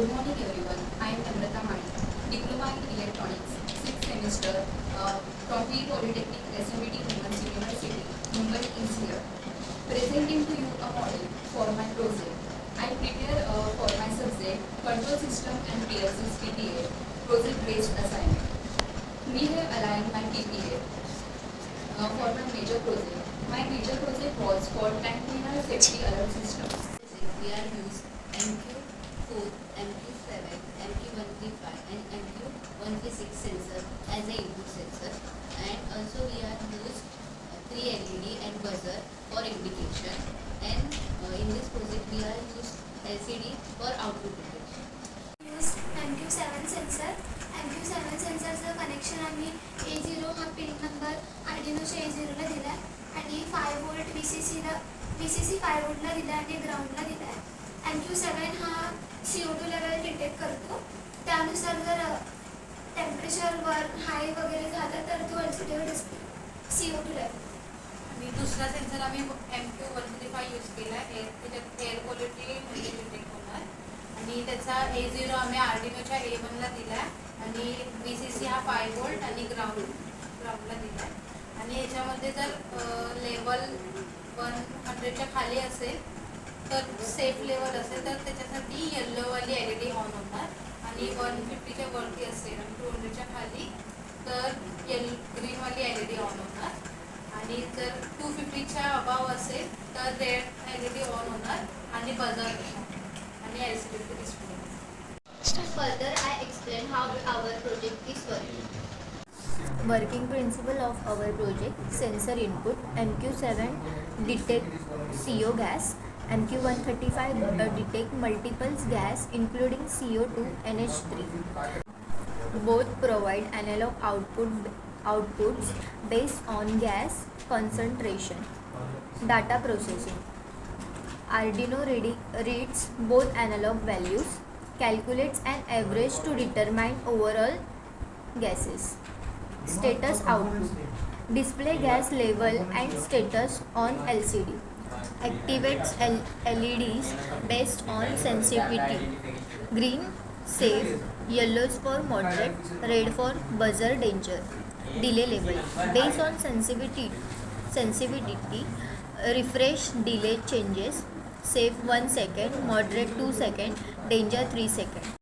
Good morning everyone. I am Namrata Mani, Diploma in Electronics, 6th semester, from Polytechnic SMBT Women's University, Mumbai is here. Presenting to you a model for my project. I prepare for my subject Control System and PLC PBA project-based assignment. We have aligned my PBA for my major project. My major project was for tank cleaner safety alert system. We are used MQ4, MQ7, MQ135 and MQ136 sensor as a input sensor, and also we are used 3 LED and buzzer for indication, and in this project we are used LCD for output detection. Used MQ7 sensor. MQ7 सेन्सरचं connection आम्ही A0 हा pin number आर्डिनोच्या A0ला दिला आहे आणि 5 volt VCC 5 वोल्टला दिला आहे आणि ग्राउंडला दिला आहे. MQ7 हा CO2 लेवल डिटेक्ट करतो. त्यानुसार जर टेम्परेचरवर हाय वगैरे झालं तर तो LCDवर डिस्प्ले CO2 लेवल. आणि दुसरा सेन्सर आम्ही MQ135 यूज केला आहे. त्याच्यात एअर क्वालिटी म्हणजे डिटेक्ट होणार आणि त्याचा A0 आम्ही आर्डिनोच्या A1ला दिला आहे आणि VCC हा 5 वोल्ट आणि ग्राउंडला दिला आहे. आणि याच्यामध्ये जर लेवल 100च्या खाली असेल तर सेफ लेवल असेल तर त्याच्यासाठी येल्लोवाली LED ऑन होणार आणि 150च्या वरती असेल आणि 200च्या खाली तर ग्रीनवाली LED ऑन होणार आणि जर 250च्या अबाव असेल तर रेड LED ऑन होणार आणि बजर आणि LCD display. Further, I explain how our project is working. Working principle of our project: sensor input, MQ7 detect CO gas, MQ135 detect multiple gas including CO2, NH3. Both provide analog outputs based on gas concentration. Data processing: Arduino reads both analog values, calculates an average to determine overall gases. Status output: display gas level and status on LCD. Activates LEDs based on sensitivity. Green safe, yellow is for moderate, red for buzzer danger. Delay level: based on sensitivity, refresh delay changes. Safe 1 second, moderate 2 second, danger 3 second.